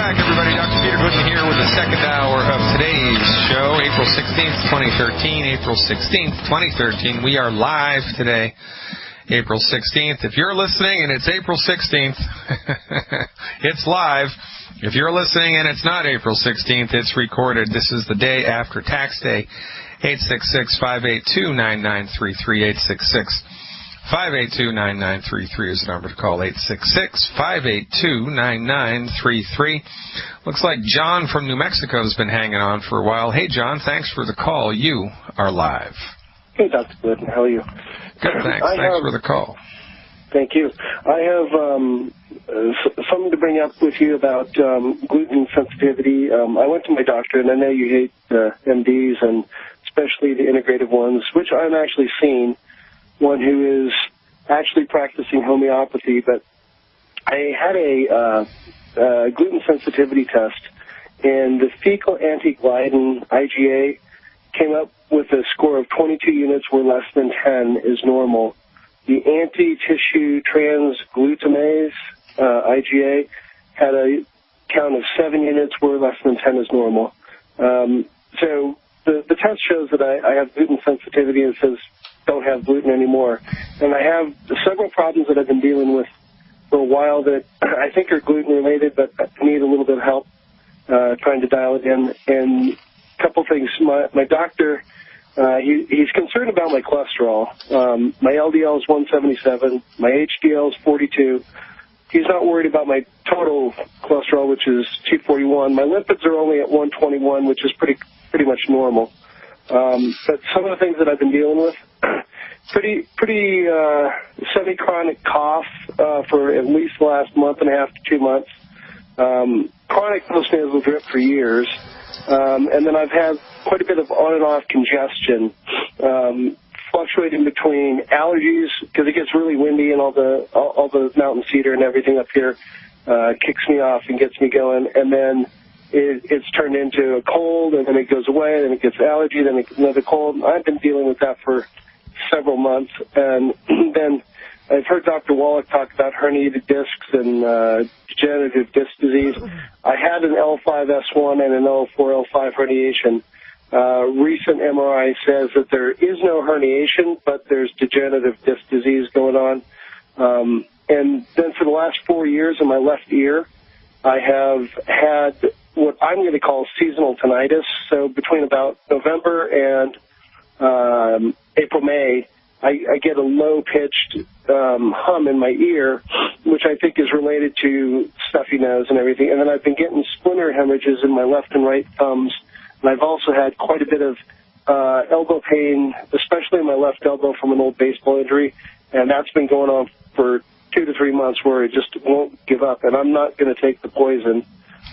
back, everybody. Dr. Peter Glidden here with the second hour of today's show, April 16th, 2013. April 16th, 2013. We are live today, April 16th. If you're listening and it's April 16th, it's live. If you're listening and it's not April 16th, it's recorded. This is the day after tax day. 866-582-9933, 866-582-9933 is the number to call, 866-582-9933. Looks like John from New Mexico has been hanging on for a while. Hey, John, thanks for the call. You are live. Hey, Dr. Glidden, how are you? Good, thanks. Thanks for the call. Thank you. I have something to bring up with you about gluten sensitivity. I went to my doctor, and I know you hate MDs, and especially the integrative ones, which I'm actually seeing. One who is actually practicing homeopathy, but I had a gluten sensitivity test, and the fecal anti-Glidden IgA came up with a score of 22 units where less than 10 is normal. The anti-tissue transglutamase IgA had a count of 7 units where less than 10 is normal. So the test shows that I have gluten sensitivity, and it says don't have gluten anymore. And I have several problems that I've been dealing with for a while that I think are gluten-related, but I need a little bit of help trying to dial it in. And a couple things. My doctor, he's concerned about my cholesterol. My LDL is 177. My HDL is 42. He's not worried about my total cholesterol, which is 241. My lipids are only at 121, which is pretty much normal. But some of the things that I've been dealing with, pretty semi-chronic cough for at least the last month and a half to 2 months. Chronic postnasal drip for years. And then I've had quite a bit of on and off congestion, fluctuating between allergies because it gets really windy and all the mountain cedar and everything up here kicks me off and gets me going, and then it's turned into a cold, and then it goes away, then it gets allergy, then another cold. I've been dealing with that for several months, and then I've heard Dr. Wallach talk about herniated discs and degenerative disc disease. I had an L5-S1 and an L4, L5 herniation. Recent MRI says that there is no herniation, but there's degenerative disc disease going on. And then for the last 4 years in my left ear, I have had what I'm going to call seasonal tinnitus. So between about November and April, May, I get a low-pitched hum in my ear, which I think is related to stuffy nose and everything. And then I've been getting splinter hemorrhages in my left and right thumbs. And I've also had quite a bit of elbow pain, especially in my left elbow from an old baseball injury. And that's been going on for 2 to 3 months where it just won't give up. And I'm not going to take the poison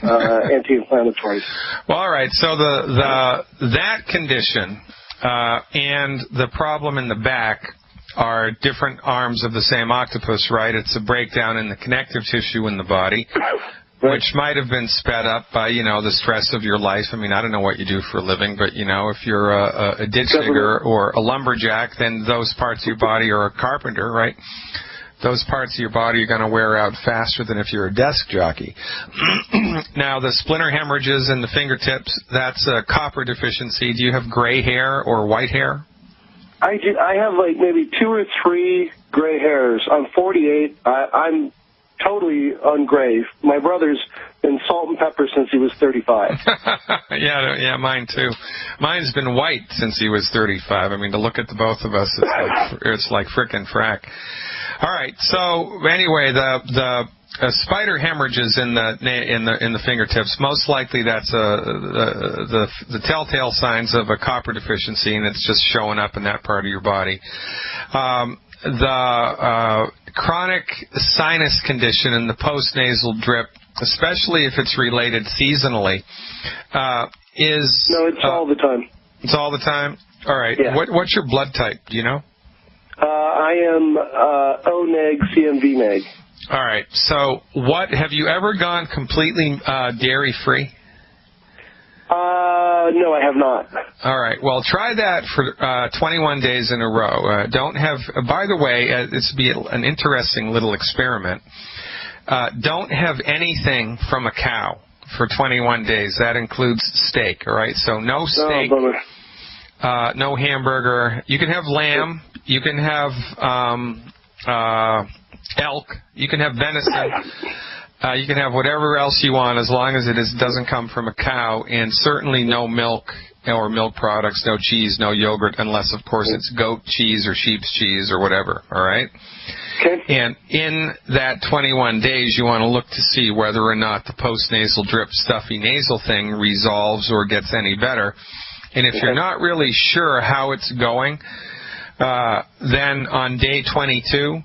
anti-inflammatories. Well, all right. So that condition and the problem in the back are different arms of the same octopus, right? It's a breakdown in the connective tissue in the body, which might have been sped up by, the stress of your life. I mean, I don't know what you do for a living, but, if you're a ditch digger or a lumberjack, then those parts of your body, or a carpenter, right? Those parts of your body are going to wear out faster than if you're a desk jockey. Now, the splinter hemorrhages in the fingertips, that's a copper deficiency. Do you have gray hair or white hair? I do. I have like maybe 2 or 3 gray hairs. I'm 48. I'm totally ungray. My brother's been salt and pepper since he was 35. Yeah, mine too. Mine's been white since he was 35. I mean, to look at the both of us, it's like frickin' frack. All right. So anyway, the spider hemorrhages in the fingertips. Most likely, that's the telltale signs of a copper deficiency, and it's just showing up in that part of your body. The chronic sinus condition and the postnasal drip, especially if it's related seasonally, is... No, it's all the time. It's all the time? All right. Yeah. What's your blood type? Do you know? I am O-neg, CMV-neg. All right. So have you ever gone completely dairy-free? No, I have not. All right. Well, try that for 21 days in a row. By the way, this would be an interesting little experiment. Don't have anything from a cow for 21 days. That includes steak, all right? So no steak, no hamburger. You can have lamb. You can have elk. You can have venison. You can have whatever else you want as long as it doesn't come from a cow, and certainly no milk or milk products, no cheese, no yogurt, unless, of course, it's goat cheese or sheep's cheese or whatever, all right? Okay. And in that 21 days, you want to look to see whether or not the postnasal drip stuffy nasal thing resolves or gets any better. And if you're not really sure how it's going, then on day 22,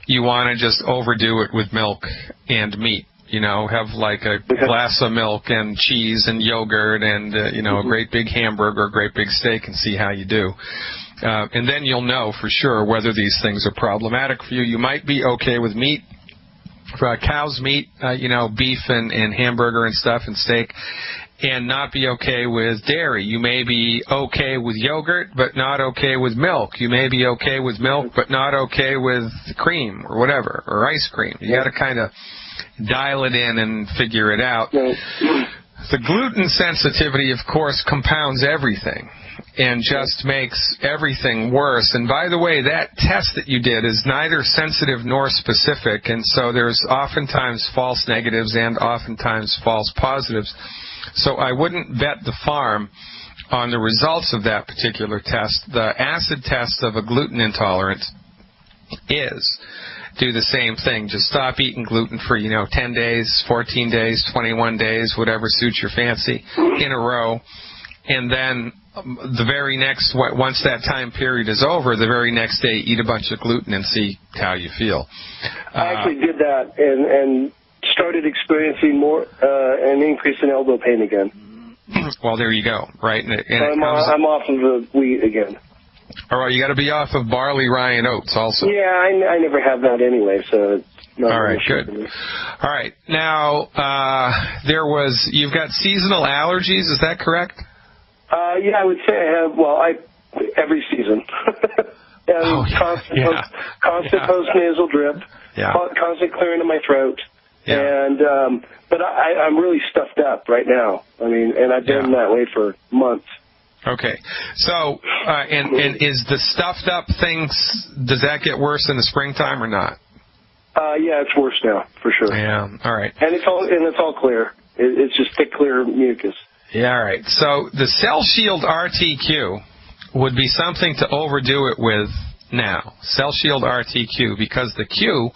you want to just overdo it with milk and meat. You know, have like a glass of milk and cheese and yogurt and, a great big hamburger, a great big steak, and see how you do. And then you'll know for sure whether these things are problematic for you. You might be okay with meat, for cow's meat, beef and hamburger and stuff and steak, and not be okay with dairy. You may be okay with yogurt, but not okay with milk. You may be okay with milk, but not okay with cream or whatever, or ice cream. You got to kind of dial it in and figure it out. The gluten sensitivity, of course, compounds everything and just makes everything worse. And by the way, that test that you did is neither sensitive nor specific, and so there's oftentimes false negatives and oftentimes false positives. So I wouldn't bet the farm on the results of that particular test. The acid test of a gluten intolerance is do the same thing. Just stop eating gluten for, 10 days, 14 days, 21 days, whatever suits your fancy, in a row. And then the very next, once that time period is over, the very next day, eat a bunch of gluten and see how you feel. I actually did that and started experiencing an increase in elbow pain again. Well, there you go, right? And I'm off of the wheat again. All right, you got to be off of barley, rye, and oats also. Yeah, I never have that anyway, so it's not all right, good. All right, now you've got seasonal allergies. Is that correct? Yeah, I would say I have. Every season. Constant postnasal drip. Yeah. Constant clearing of my throat. Yeah. And but I'm really stuffed up right now. I mean, and I've been that way for months. Okay. So, and is the stuffed up things, does that get worse in the springtime or not? Yeah, it's worse now, for sure. Yeah, all right. And it's all clear. It's just thick, clear mucus. Yeah, all right. So the Cell Shield RTQ would be something to overdo it with now. Cell Shield RTQ, because the Q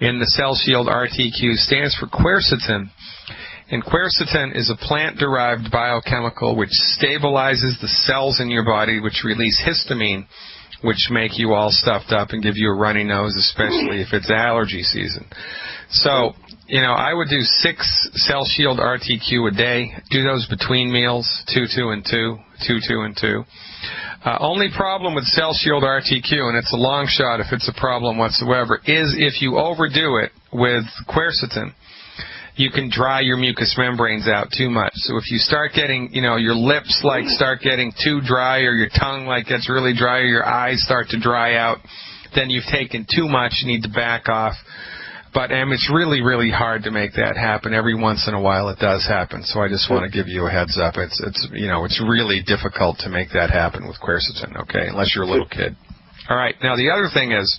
in the Cell Shield RTQ stands for quercetin. And quercetin is a plant-derived biochemical which stabilizes the cells in your body, which release histamine, which make you all stuffed up and give you a runny nose, especially if it's allergy season. So, I would do 6 Cell Shield RTQ a day. Do those between meals, 2, 2, and 2, 2, 2, and 2. Only problem with Cell Shield RTQ, and it's a long shot if it's a problem whatsoever, is if you overdo it with quercetin, you can dry your mucous membranes out too much. So if you start getting, your lips start getting too dry, or your tongue gets really dry, or your eyes start to dry out, then you've taken too much. You need to back off. But it's really, really hard to make that happen. Every once in a while it does happen. So I just want to give you a heads up. It's really difficult to make that happen with quercetin, okay, unless you're a little kid. All right. Now the other thing is,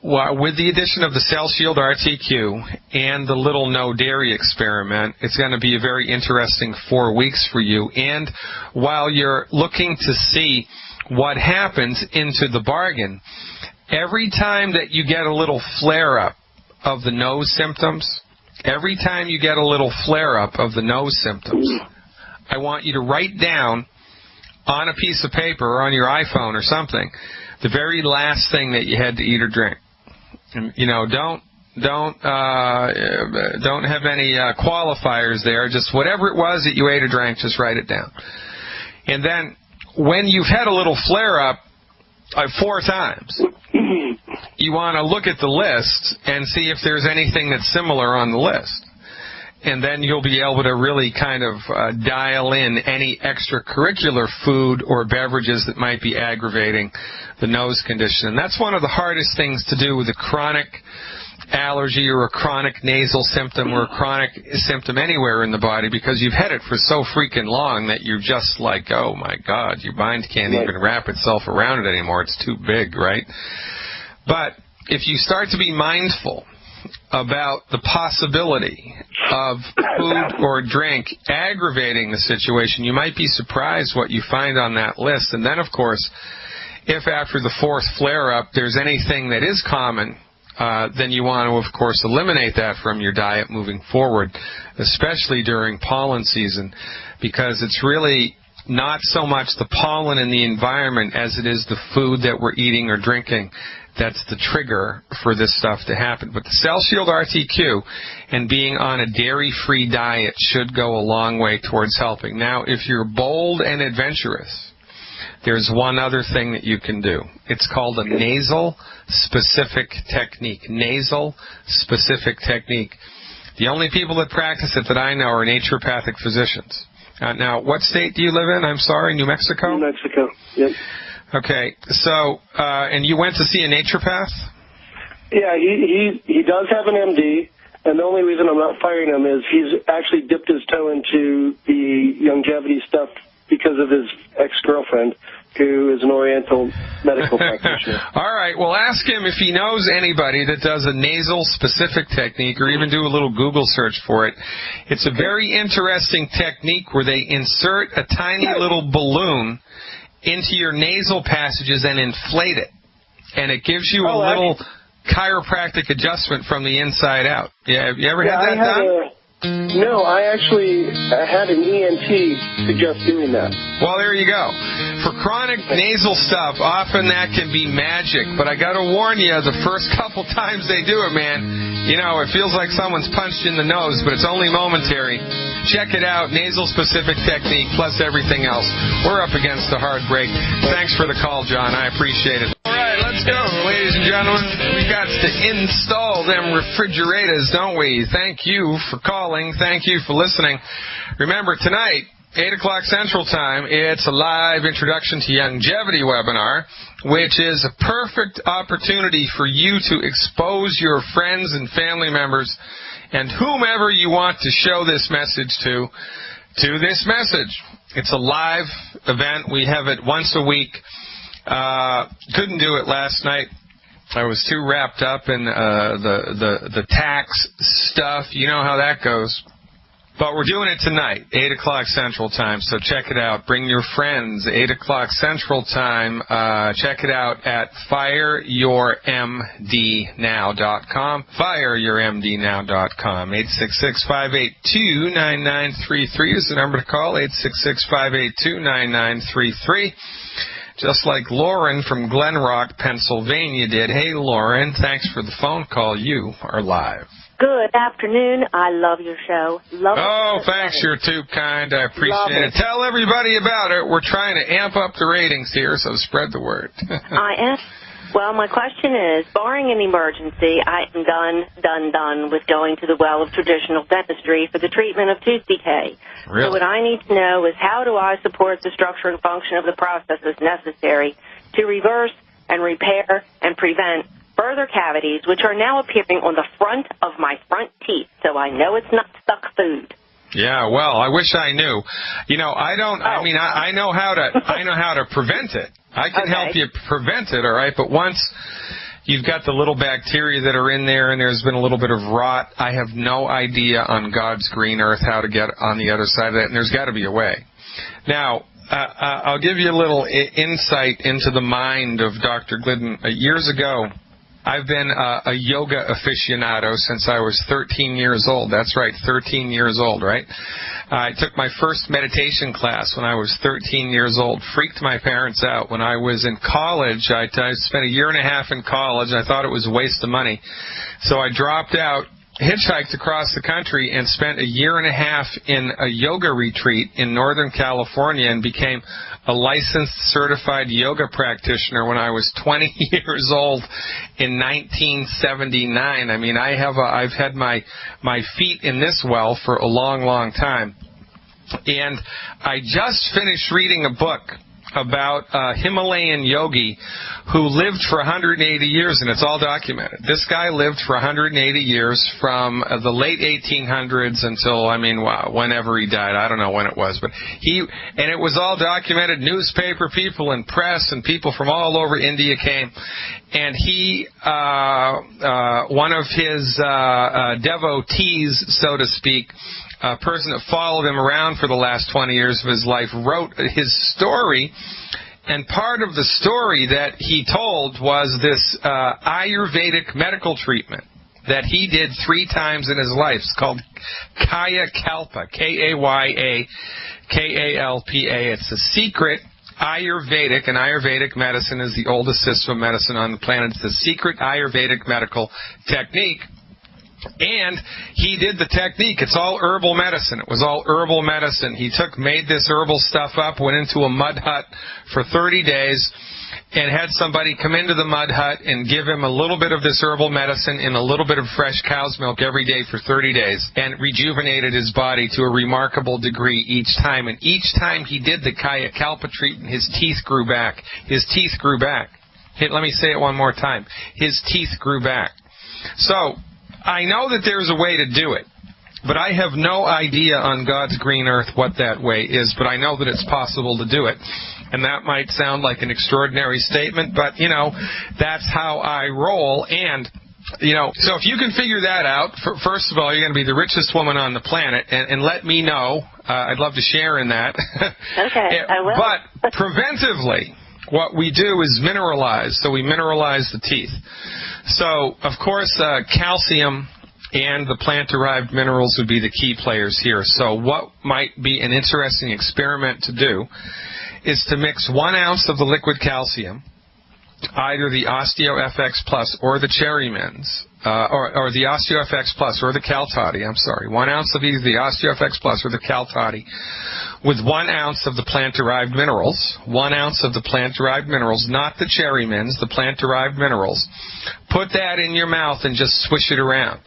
with the addition of the Cell Shield RTQ and the little no dairy experiment, it's going to be a very interesting 4 weeks for you. And while you're looking to see what happens into the bargain, every time that you get a little flare-up of the nose symptoms, I want you to write down on a piece of paper or on your iPhone or something the very last thing that you had to eat or drink. And, don't have any qualifiers there. Just whatever it was that you ate or drank, just write it down. And then when you've had a little flare-up 4 times, you want to look at the list and see if there's anything that's similar on the list. And then you'll be able to really kind of dial in any extracurricular food or beverages that might be aggravating the nose condition. And that's one of the hardest things to do with a chronic allergy or a chronic nasal symptom or a chronic symptom anywhere in the body, because you've had it for so freaking long that you're just like, oh my God, your mind can't even wrap itself around it anymore. It's too big, right? But if you start to be mindful about the possibility of food or drink aggravating the situation, you might be surprised what you find on that list. And then, of course, if after the fourth flare-up there's anything that is common, then you want to, of course, eliminate that from your diet moving forward, especially during pollen season, because it's really not so much the pollen in the environment as it is the food that we're eating or drinking that's the trigger for this stuff to happen. But the Cell Shield RTQ and being on a dairy-free diet should go a long way towards helping. Now, if you're bold and adventurous, there's one other thing that you can do. It's called a nasal-specific technique. Nasal-specific technique. The only people that practice it that I know are naturopathic physicians. Now, what state do you live in? I'm sorry, New Mexico? New Mexico, yep. Okay, so, and you went to see a naturopath? Yeah, he does have an MD, and the only reason I'm not firing him is he's actually dipped his toe into the longevity stuff because of his ex-girlfriend, who is an Oriental medical practitioner. All right, well, ask him if he knows anybody that does a nasal-specific technique, or even do a little Google search for it. It's a very interesting technique where they insert a tiny little balloon into your nasal passages and inflate it. And it gives you a little chiropractic adjustment from the inside out. Yeah, have you ever had that done? No, I actually had an ENT suggest doing that. Well, there you go. For chronic nasal stuff, often that can be magic. But I got to warn you, the first couple times they do it, man, you know, it feels like someone's punched in the nose, but it's only momentary. Check it out, nasal-specific technique, plus everything else. We're up against a hard break. Thanks for the call, John. I appreciate it. All right, let's go, ladies and gentlemen. We got to install them refrigerators, don't we? Thank you for calling. Thank you for listening. Remember, tonight, 8 o'clock Central Time, it's a live Introduction to Longevity webinar, which is a perfect opportunity for you to expose your friends and family members and whomever you want to show this message to this message. It's a live event. We have it once a week. Couldn't do it last night. I was too wrapped up in the tax stuff. You know how that goes. But we're doing it tonight, 8 o'clock Central Time, so check it out. Bring your friends, 8 o'clock Central Time. Check it out at fireyourmdnow.com, fireyourmdnow.com. 866-582-9933 is the number to call, 866-582-9933. Just like Lauren from Glen Rock, Pennsylvania did. Hey, Lauren, thanks for the phone call. You are live. Good afternoon. I love your show. Thanks. You're too kind. I appreciate it. Tell everybody about it. We're trying to amp up the ratings here, so spread the word. Well, my question is, barring an emergency, I am done with going to the well of traditional dentistry for the treatment of tooth decay. Really? So what I need to know is, how do I support the structure and function of the processes necessary to reverse and repair and prevent further cavities, which are now appearing on the front of my front teeth, so I know it's not stuck food. Yeah, well, I wish I knew. You know, I don't. I mean, I know how to prevent it. I can help you prevent it, all right. But once you've got the little bacteria that are in there, and there's been a little bit of rot, I have no idea on God's green earth how to get on the other side of that. And there's got to be a way. Now, I'll give you a little insight into the mind of Dr. Glidden. Years ago, I've been a yoga aficionado since I was 13 years old. That's right, 13 years old, right? I took my first meditation class when I was 13 years old. Freaked my parents out. When I was in college, I spent a year and a half in college. I thought it was a waste of money. So I dropped out, hitchhiked across the country, and spent a year and a half in a yoga retreat in Northern California and became a licensed certified yoga practitioner when I was 20 years old in 1979. I mean, I've had my feet in this well for a long, long time. And I just finished reading a book about a Himalayan yogi who lived for 180 years, and it's all documented. This guy lived for 180 years from the late 1800s until, whenever he died. I don't know when it was, but and it was all documented. Newspaper people and press and people from all over India came, and he, one of his devotees, so to speak, a person that followed him around for the last 20 years of his life, wrote his story, and part of the story that he told was this Ayurvedic medical treatment that he did 3 times in his life. It's called Kaya Kalpa, Kayakakalpa. It's a secret Ayurvedic, and Ayurvedic medicine is the oldest system of medicine on the planet. It's the secret Ayurvedic medical technique. And he did the technique. It's all herbal medicine. It was all herbal medicine. He made this herbal stuff up, went into a mud hut for 30 days, and had somebody come into the mud hut and give him a little bit of this herbal medicine and a little bit of fresh cow's milk every day for 30 days, and rejuvenated his body to a remarkable degree each time. And each time he did the Kaya Kalpa treatment, his teeth grew back. His teeth grew back. Let me say it one more time. His teeth grew back. So I know that there's a way to do it, but I have no idea on God's green earth what that way is, but I know that it's possible to do it. And that might sound like an extraordinary statement, but, that's how I roll. And, so if you can figure that out, first of all, you're going to be the richest woman on the planet, and let me know. I'd love to share in that. Okay, I will. But preventively, what we do is mineralize. So we mineralize the teeth. So, of course, calcium and the plant-derived minerals would be the key players here. So what might be an interesting experiment to do is to mix 1 ounce of the liquid calcium, either the OsteoFX Plus or the Cherry Mints, or the OsteoFX Plus or the Caltati, 1 ounce of either the OsteoFX Plus or the Caltati, with 1 ounce of the plant-derived minerals, 1 ounce of the plant-derived minerals, not the Cherry Mints, the plant-derived minerals. Put that in your mouth and just swish it around.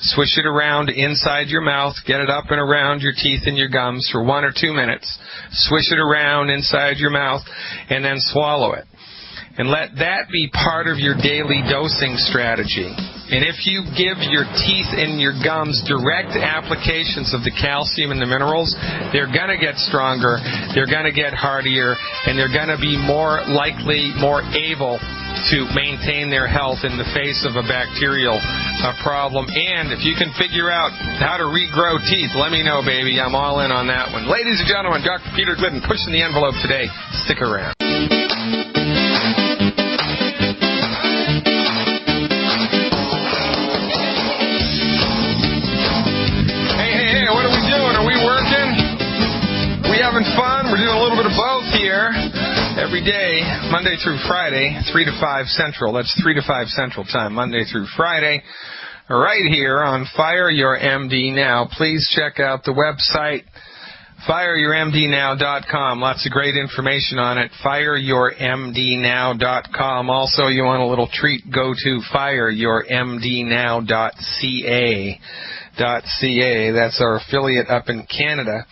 Swish it around inside your mouth, get it up and around your teeth and your gums for 1 or 2 minutes. Swish it around inside your mouth, and then swallow it. And let that be part of your daily dosing strategy. And if you give your teeth and your gums direct applications of the calcium and the minerals, they're going to get stronger, they're going to get hardier, and they're going to be more likely, more able to maintain their health in the face of a bacterial problem. And if you can figure out how to regrow teeth, let me know, baby. I'm all in on that one. Ladies and gentlemen, Dr. Peter Glidden pushing the envelope today. Stick around. Hey, what are we doing? Are we working? We having fun? We're doing a little bit of both here. Every day, Monday through Friday, 3 to 5 Central. That's 3 to 5 Central time, Monday through Friday, right here on Fire Your MD Now. Please check out the website, fireyourmdnow.com. Lots of great information on it, fireyourmdnow.com. Also, you want a little treat, go to fireyourmdnow.ca. That's our affiliate up in Canada.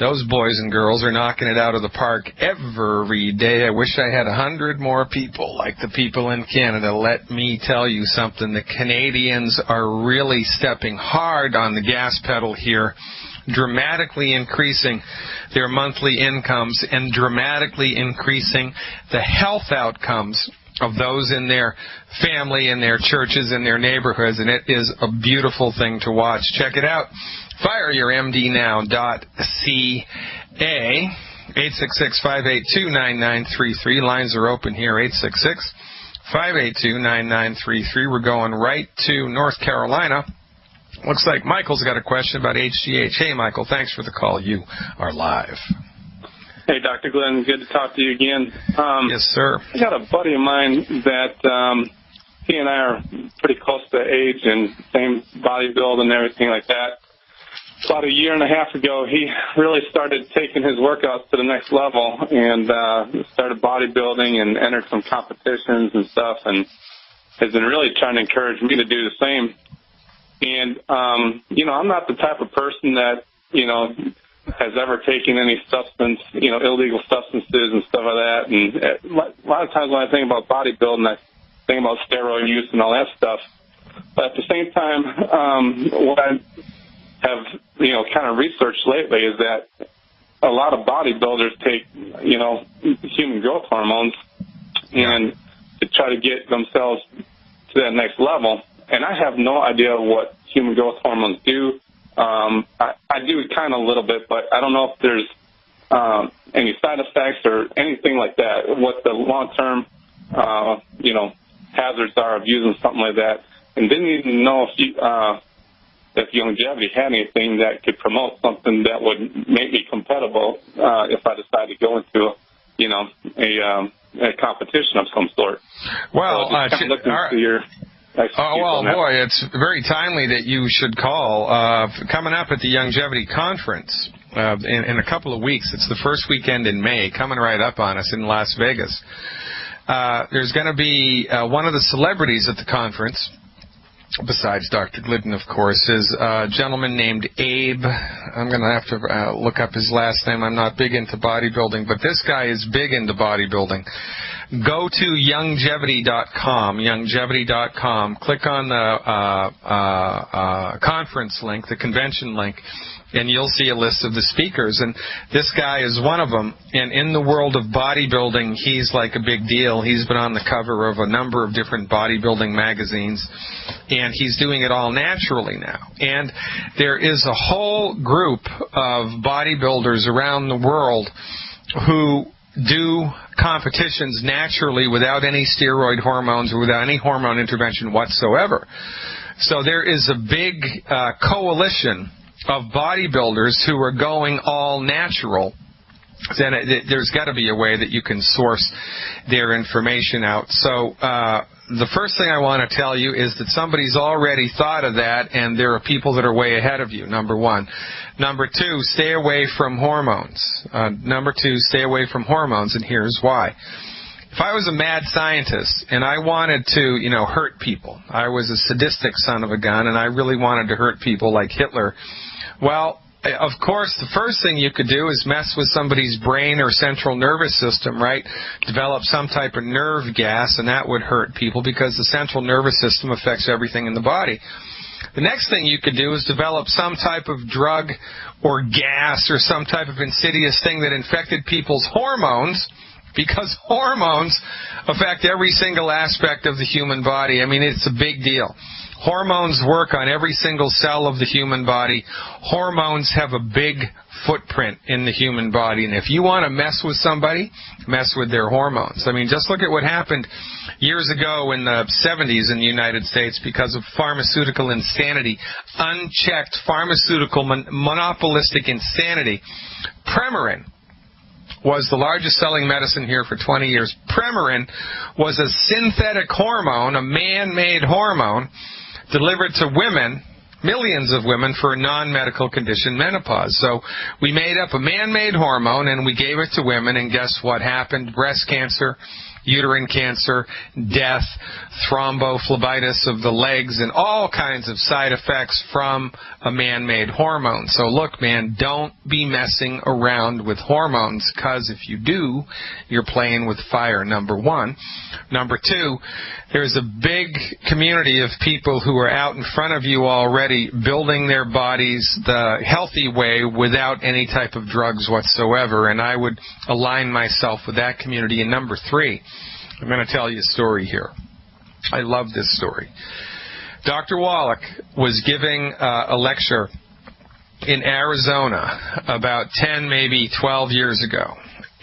Those boys and girls are knocking it out of the park every day. I wish I had 100 more people like the people in Canada. Let me tell you something. The Canadians are really stepping hard on the gas pedal here, dramatically increasing their monthly incomes and dramatically increasing the health outcomes of those in their family and their churches and their neighborhoods, and it is a beautiful thing to watch. Check it out. fireyourmdnow.ca. 866-582-9933. Lines are open here, 866-582-9933. We're going right to North Carolina. Looks like Michael's got a question about HGH. Hey, Michael, thanks for the call. You are live. Hey, Dr. Glenn, good to talk to you again. Yes, sir. I got a buddy of mine that he and I are pretty close to age and same body build and everything like that. About a year and a half ago, he really started taking his workouts to the next level and started bodybuilding and entered some competitions and stuff, and has been really trying to encourage me to do the same. And, I'm not the type of person that, has ever taken any substance, illegal substances and stuff like that. And a lot of times when I think about bodybuilding, I think about steroid use and all that stuff. But at the same time, what I have, kind of researched lately is that a lot of bodybuilders take, human growth hormones and to try to get themselves to that next level. And I have no idea what human growth hormones do. I do kind of a little bit, but I don't know if there's any side effects or anything like that, what the long-term, hazards are of using something like that. And didn't even know if longevity had anything that could promote something that would make me compatible if I decided to go into, a competition of some sort. Well, so just looking to your boy, it's very timely that you should call. Coming up at the Longevity Conference in a couple of weeks. It's the first weekend in May, coming right up on us in Las Vegas. There's going to be one of the celebrities at the conference, besides Dr. Glidden, of course, is a gentleman named Abe. I'm going to have to look up his last name. I'm not big into bodybuilding, but this guy is big into bodybuilding. Go to Longevity.com, click on the conference link, the convention link, and you'll see a list of the speakers. And this guy is one of them. And in the world of bodybuilding, he's like a big deal. He's been on the cover of a number of different bodybuilding magazines, and he's doing it all naturally now. And there is a whole group of bodybuilders around the world who do competitions naturally without any steroid hormones or without any hormone intervention whatsoever. So there is a big coalition of bodybuilders who are going all natural. Then there's got to be a way that you can source their information out. So the first thing I want to tell you is that somebody's already thought of that, and there are people that are way ahead of you, number one. Number two, stay away from hormones. And here's why. If I was a mad scientist and I wanted to, hurt people, I was a sadistic son of a gun and I really wanted to hurt people like Hitler, well, of course, the first thing you could do is mess with somebody's brain or central nervous system, right? Develop some type of nerve gas, and that would hurt people because the central nervous system affects everything in the body. The next thing you could do is develop some type of drug or gas or some type of insidious thing that infected people's hormones, because hormones affect every single aspect of the human body. I mean, it's a big deal. Hormones work on every single cell of the human body. Hormones have a big footprint in the human body. And if you want to mess with somebody, mess with their hormones. I mean, just look at what happened years ago in the 70s in the United States because of pharmaceutical insanity, unchecked pharmaceutical monopolistic insanity. Premarin was the largest selling medicine here for 20 years. Premarin was a synthetic hormone, a man-made hormone, delivered to women, millions of women, for a non-medical condition, menopause. So we made up a man-made hormone and we gave it to women, and guess what happened? Breast cancer, uterine cancer, death, thrombophlebitis of the legs, and all kinds of side effects from a man-made hormone. So look, man, don't be messing around with hormones, because if you do, you're playing with fire, number one. Number two, there's a big community of people who are out in front of you already building their bodies the healthy way without any type of drugs whatsoever, and I would align myself with that community. And number three, I'm going to tell you a story here. I love this story. Dr. Wallach was giving a lecture in Arizona about 10, maybe 12 years ago.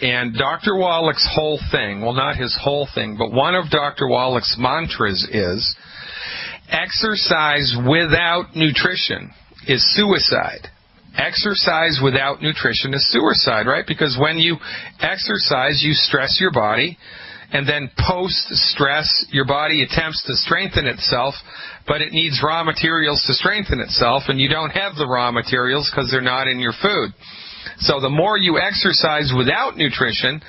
And Dr. Wallach's whole thing, well, not his whole thing, but one of Dr. Wallach's mantras is, exercise without nutrition is suicide. Exercise without nutrition is suicide, right? Because when you exercise, you stress your body, and then post-stress, your body attempts to strengthen itself, but it needs raw materials to strengthen itself, and you don't have the raw materials because they're not in your food. So the more you exercise without nutrition,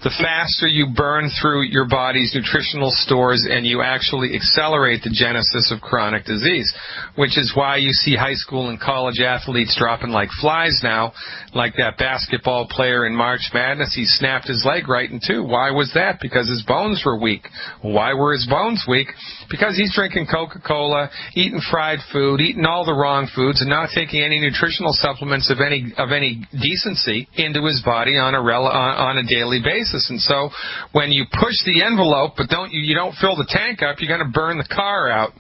the faster you burn through your body's nutritional stores and you actually accelerate the genesis of chronic disease, which is why you see high school and college athletes dropping like flies now, like that basketball player in March Madness. He snapped his leg right in two. Why was that? Because his bones were weak. Why were his bones weak? Because he's drinking Coca-Cola, eating fried food, eating all the wrong foods, and not taking any nutritional supplements of any decency into his body on a daily basis. And so when you push the envelope but you don't fill the tank up, you're going to burn the car out.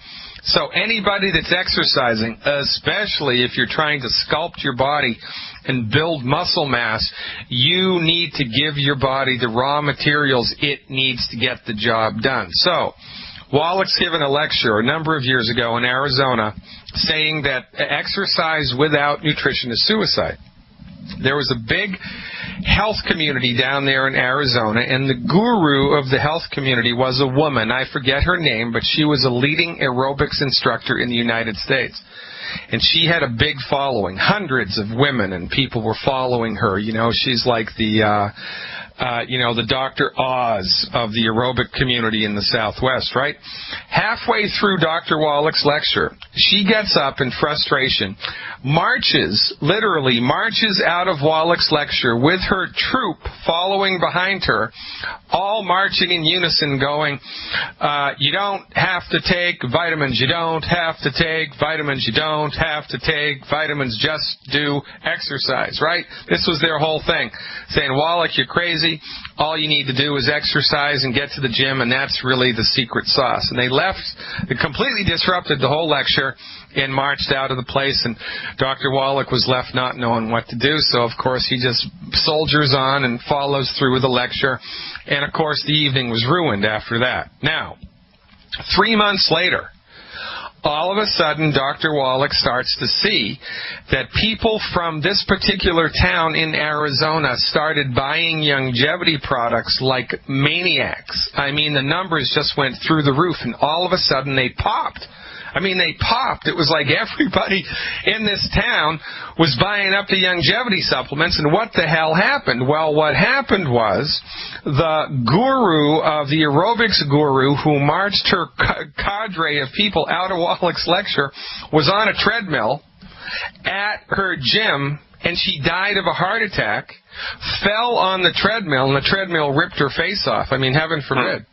So anybody that's exercising, especially if you're trying to sculpt your body and build muscle mass, you need to give your body the raw materials it needs to get the job done. So Wallach's given a lecture a number of years ago in Arizona saying that exercise without nutrition is suicide. There was a big health community down there in Arizona, and the guru of the health community was a woman. I forget her name, but she was a leading aerobics instructor in the United States. And she had a big following. Hundreds of women and people were following her. You know, she's like the Dr. Oz of the aerobic community in the Southwest, right? Halfway through Dr. Wallach's lecture, she gets up in frustration, literally marches out of Wallach's lecture with her troop following behind her, all marching in unison going, you don't have to take vitamins, you don't have to take vitamins, you don't have to take vitamins, just do exercise, right? This was their whole thing, saying, Wallach, you're crazy. All you need to do is exercise and get to the gym, and that's really the secret sauce. And they completely disrupted the whole lecture and marched out of the place, and Dr. Wallach was left not knowing what to do. So, of course, he just soldiers on and follows through with the lecture. And, of course, the evening was ruined after that. Now, 3 months later, all of a sudden, Dr. Wallach starts to see that people from this particular town in Arizona started buying longevity products like maniacs. I mean, the numbers just went through the roof, and all of a sudden they popped. It was like everybody in this town was buying up the longevity supplements, and what the hell happened? Well, what happened was the guru of the aerobics guru who marched her cadre of people out of Wallach's lecture was on a treadmill at her gym, and she died of a heart attack, fell on the treadmill, and the treadmill ripped her face off. I mean, heaven forbid.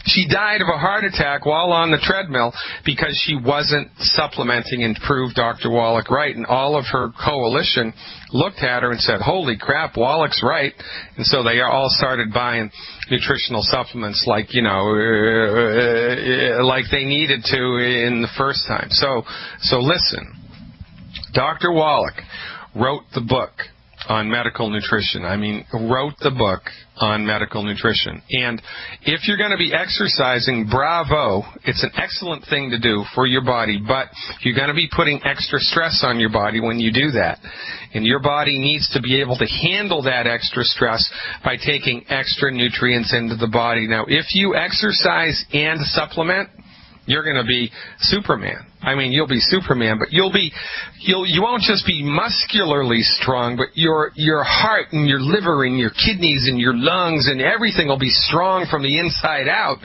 She died of a heart attack while on the treadmill because she wasn't supplementing, and proved Dr. Wallach right. And all of her coalition looked at her and said, holy crap, Wallach's right. And so they all started buying nutritional supplements like they needed to in the first time. So listen, Dr. Wallach wrote the book on medical nutrition. Wrote the book on medical nutrition. And if you're going to be exercising, bravo, it's an excellent thing to do for your body, but you're going to be putting extra stress on your body when you do that. And your body needs to be able to handle that extra stress by taking extra nutrients into the body. Now, if you exercise and supplement, you're going to be Superman. You'll be Superman, but you won't just be muscularly strong, but your heart and your liver and your kidneys and your lungs and everything will be strong from the inside out.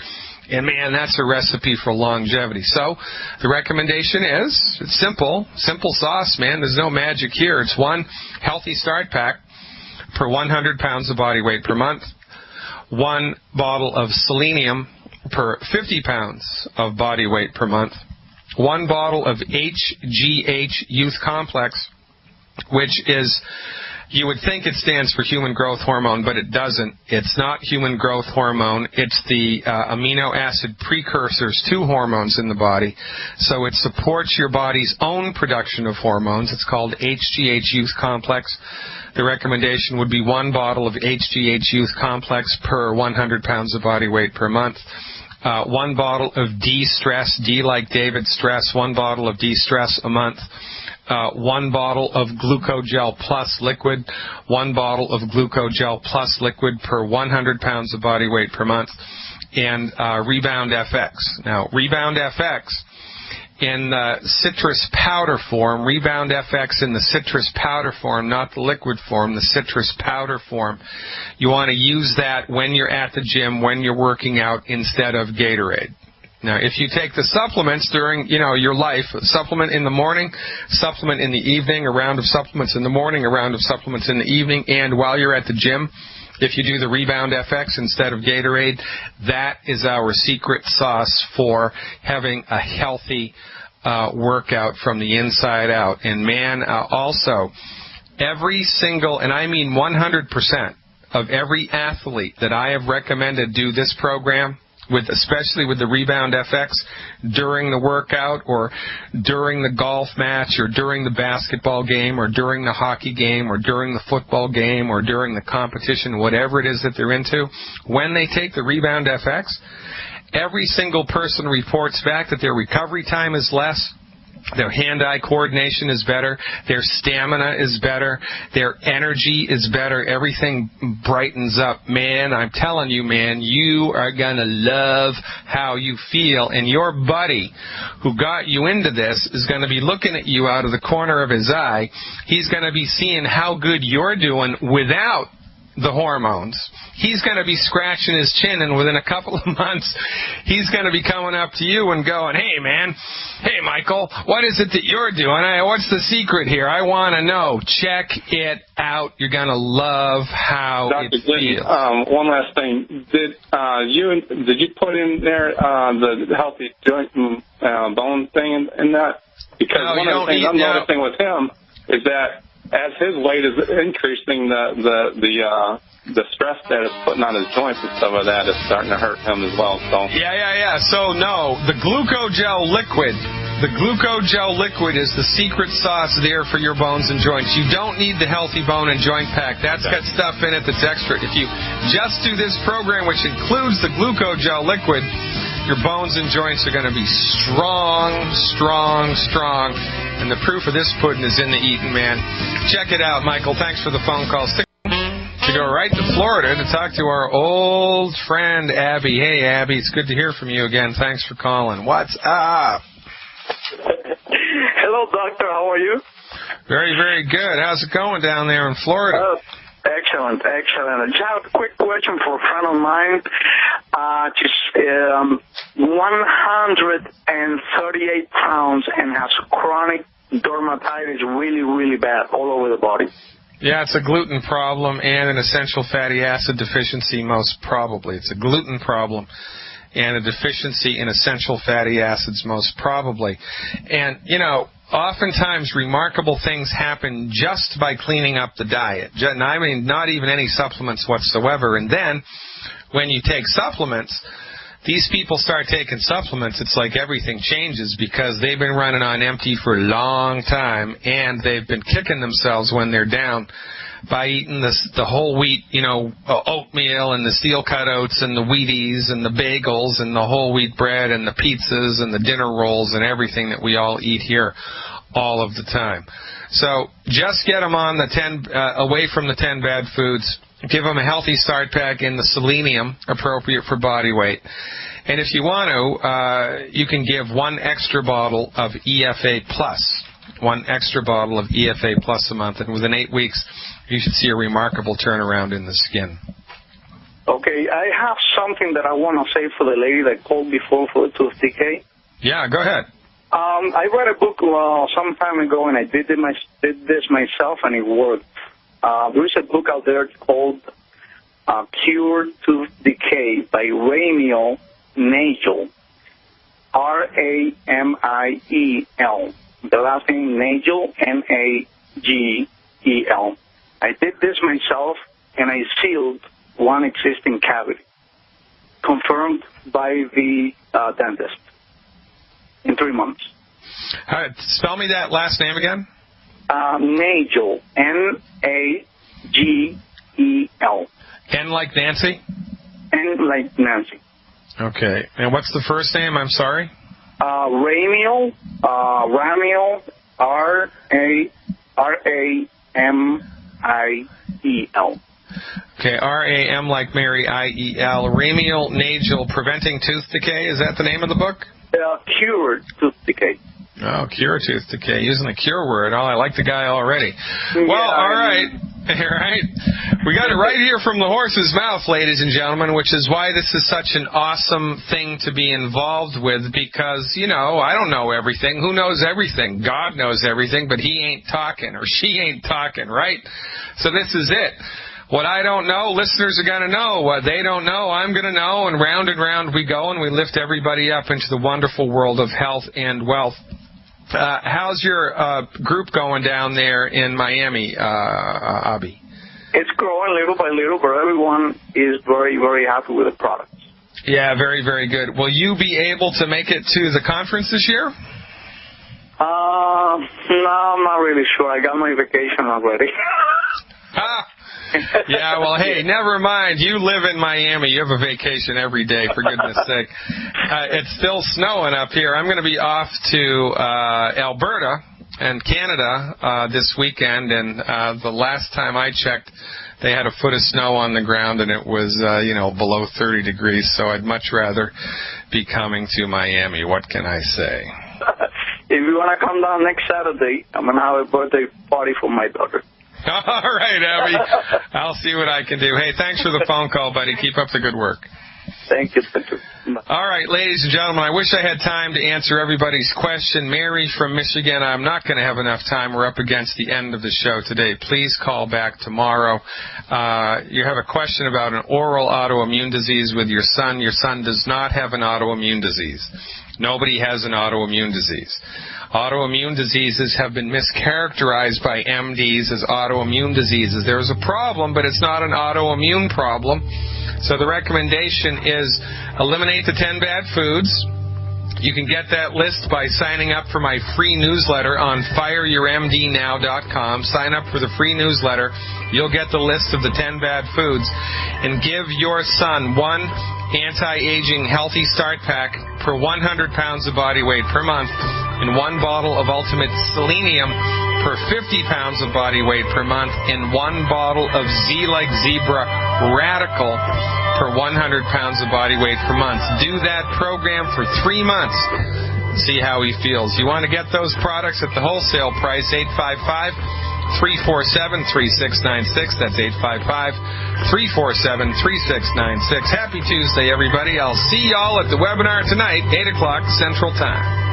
And man, that's a recipe for longevity. So the recommendation is, it's simple sauce, man. There's no magic here. It's one healthy start pack per 100 pounds of body weight per month, one bottle of selenium per 50 pounds of body weight per month, one bottle of HGH Youth Complex, which is, you would think it stands for human growth hormone, but it doesn't. It's not human growth hormone. It's the amino acid precursors to hormones in the body. So it supports your body's own production of hormones. It's called HGH Youth Complex. The recommendation would be one bottle of HGH Youth Complex per 100 pounds of body weight per month. One bottle of D-Stress, D like David Stress, one bottle of D-Stress a month. One bottle of Glucogel Plus liquid, one bottle of Glucogel Plus liquid per 100 pounds of body weight per month, and Rebound FX. Now, Rebound FX in the citrus powder form, Rebound FX in the citrus powder form, not the liquid form, the citrus powder form. You want to use that when you're at the gym, when you're working out, instead of Gatorade. Now, if you take the supplements during, your life, a supplement in the morning, supplement in the evening, a round of supplements in the morning, a round of supplements in the evening, and while you're at the gym, if you do the Rebound FX instead of Gatorade, that is our secret sauce for having a healthy workout from the inside out. And man, also, every single, and I mean 100% of every athlete that I have recommended do this program, especially with the Rebound FX, during the workout or during the golf match or during the basketball game or during the hockey game or during the football game or during the competition, whatever it is that they're into, when they take the Rebound FX, every single person reports back that their recovery time is less, their hand-eye coordination is better, their stamina is better, their energy is better, everything brightens up. Man, I'm telling you, man, you are going to love how you feel, and your buddy who got you into this is going to be looking at you out of the corner of his eye. He's going to be seeing how good you're doing without the hormones. He's going to be scratching his chin, and within a couple of months, he's going to be coming up to you and going, hey, man, hey, Michael, what is it that you're doing? What's the secret here? I want to know. Check it out. You're going to love how Dr. it feels. One last thing. Did you put in there the healthy joint and bone thing in that? Because one of the things I'm noticing with him is that as his weight is increasing, the stress that it's putting on his joints and stuff like that is starting to hurt him as well. So So no, the Glucogel liquid. The Glucogel liquid is the secret sauce there for your bones and joints. You don't need the Healthy Bone and Joint Pack. That's got stuff in it that's extra. If you just do this program, which includes the Glucogel liquid, your bones and joints are going to be strong, strong, strong. And the proof of this pudding is in the eating, man. Check it out, Michael. Thanks for the phone call. To go right to Florida to talk to our old friend, Abby. Hey, Abby, it's good to hear from you again. Thanks for calling. What's up? Hello, doctor. How are you? Very, very good. How's it going down there in Florida? Excellent, excellent. I just have a quick question for a friend of mine. She's 138 pounds and has chronic dermatitis really, really bad all over the body. Yeah, it's a gluten problem and an essential fatty acid deficiency, most probably. It's a gluten problem and a deficiency in essential fatty acids, most probably. And, oftentimes remarkable things happen just by cleaning up the diet. And I mean, not even any supplements whatsoever. And then when you take supplements, these people start taking supplements, it's like everything changes because they've been running on empty for a long time, and they've been kicking themselves when they're down by eating the whole wheat, oatmeal and the steel cutouts and the Wheaties and the bagels and the whole wheat bread and the pizzas and the dinner rolls and everything that we all eat here all of the time. So just get them on the 10, away from the 10 bad foods. Give them a healthy start pack in the selenium, appropriate for body weight. And if you want to, you can give one extra bottle of EFA Plus, one extra bottle of EFA Plus a month. And within 8 weeks, you should see a remarkable turnaround in the skin. Okay, I have something that I want to say for the lady that called before for the tooth decay. Yeah, go ahead. I read a book some time ago, and I did this myself, and it worked. There is a book out there called Cure Tooth Decay by Ramiel Nagel, R-A-M-I-E-L. The last name Nagel, N-A-G-E-L. I did this myself, and I sealed one existing cavity, confirmed by the dentist, in 3 months. Spell me that last name again. Nagel, N-A-G-E-L. N like Nancy? N like Nancy. Okay. And what's the first name? I'm sorry? Ramiel, R-A-M-I-E-L. Okay, R-A-M like Mary, I-E-L. Ramiel Nagel, Preventing Tooth Decay. Is that the name of the book? Cure tooth decay. Oh, cure tooth decay. Using the cure word. Oh, I like the guy already. Well, all right. All right. We got it right here from the horse's mouth, ladies and gentlemen, which is why this is such an awesome thing to be involved with because, you know, I don't know everything. Who knows everything? God knows everything, but he ain't talking or she ain't talking, right? So this is it. What I don't know, listeners are going to know. What they don't know, I'm going to know. And round we go, and we lift everybody up into the wonderful world of health and wealth. How's your group going down there in Miami, Abi? It's growing little by little, but everyone is very, very happy with the products. Yeah, very, very good. Will you be able to make it to the conference this year? No, I'm not really sure. I got my vacation already. Yeah, well, hey, never mind. You live in Miami. You have a vacation every day, for goodness sake. It's still snowing up here. I'm going to be off to Alberta and Canada this weekend, and the last time I checked, they had a foot of snow on the ground, and it was, below 30 degrees, so I'd much rather be coming to Miami. What can I say? If you want to come down next Saturday, I'm going to have a birthday party for my daughter. All right, Abby. I'll see what I can do. Hey, thanks for the phone call, buddy. Keep up the good work. Thank you. All right, ladies and gentlemen, I wish I had time to answer everybody's question. Mary from Michigan, I'm not going to have enough time. We're up against the end of the show today. Please call back tomorrow. You have a question about an oral autoimmune disease with your son. Your son does not have an autoimmune disease. Nobody has an autoimmune disease. Autoimmune diseases have been mischaracterized by MDs as autoimmune diseases. There is a problem, but it's not an autoimmune problem. So the recommendation is eliminate the 10 bad foods. You can get that list by signing up for my free newsletter on fireyourmdnow.com. Sign up for the free newsletter. You'll get the list of the 10 bad foods. And give your son one anti-aging healthy start pack for 100 pounds of body weight per month and one bottle of Ultimate Selenium per 50 pounds of body weight per month and one bottle of Z like Zebra Radical per 100 pounds of body weight per month. Do that program for 3 months. See how he feels. You want to get those products at the wholesale price, 855-347-3696. That's 855-347-3696. Happy Tuesday, everybody. I'll see y'all at the webinar tonight, 8 o'clock Central Time.